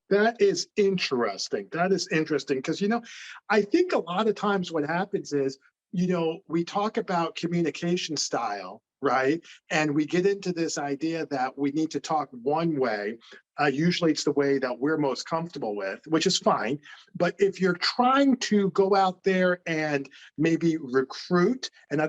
That is interesting. That is interesting because, I think a lot of times what happens is, we talk about communication style, right? And we get into this idea that we need to talk one way. Usually it's the way that we're most comfortable with, which is fine. But if you're trying to go out there and maybe recruit, and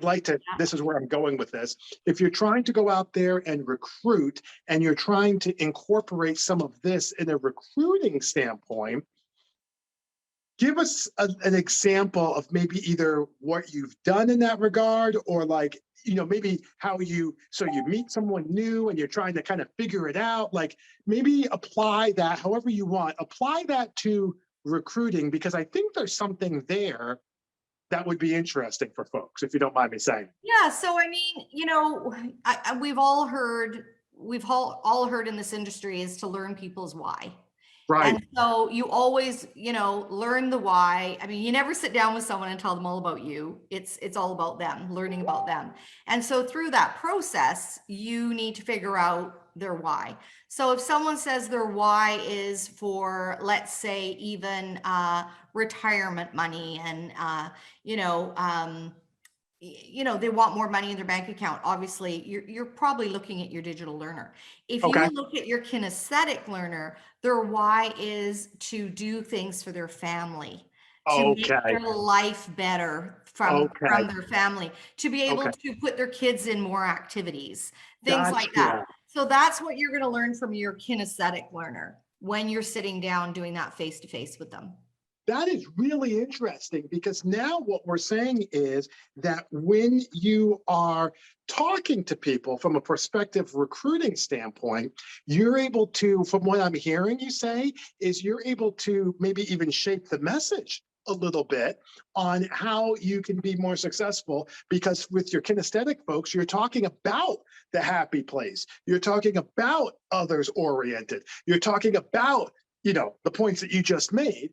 this is where I'm going with this. If you're trying to go out there and recruit, and you're trying to incorporate some of this in a recruiting standpoint, give us an example of maybe either what you've done in that regard, or like, maybe how you meet someone new and you're trying to kind of figure it out, like maybe apply that however you want, apply that to recruiting, because I think there's something there that would be interesting for folks, if you don't mind me saying. Yeah. So, I mean, we've all heard in this industry is to learn people's why. Right. And so you always, learn the why. I mean, you never sit down with someone and tell them all about you. It's all about them, learning about them. And so through that process, you need to figure out their why. So if someone says their why is for, let's say, even retirement money, and they want more money in their bank account. Obviously, you're probably looking at your digital learner. If you Okay. look at your kinesthetic learner, their why is to do things for their family, to make Okay. their life better from Okay. their family, to be able Okay. to put their kids in more activities, things like that. Gotcha. So that's what you're going to learn from your kinesthetic learner when you're sitting down doing that face to face with them. That is really interesting, because now what we're saying is that when you are talking to people from a prospective recruiting standpoint, you're able to, from what I'm hearing you say, is you're able to maybe even shape the message a little bit on how you can be more successful, because with your kinesthetic folks, you're talking about the happy place. You're talking about others oriented. You're talking about, the points that you just made.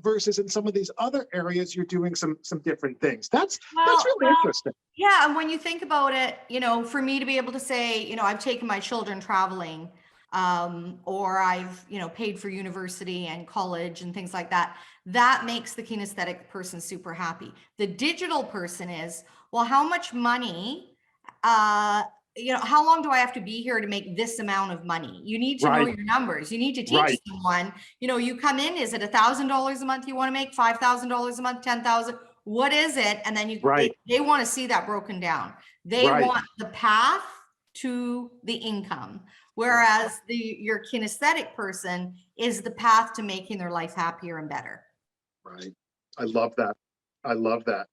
Versus in some of these other areas, you're doing some different things. That's really interesting. Yeah, and when you think about it, for me to be able to say, I've taken my children traveling, or I've, paid for university and college and things like that, that makes the kinesthetic person super happy. The digital person is, well, how much money, how long do I have to be here to make this amount of money? You need to know Right. your numbers. You need to teach Right. someone, you come in, is it $1,000 a month you want to make, $5,000 a month, 10,000? What is it? And then Right. they want to see that broken down. They Right. want the path to the income. Whereas your kinesthetic person is the path to making their life happier and better. Right. I love that. I love that.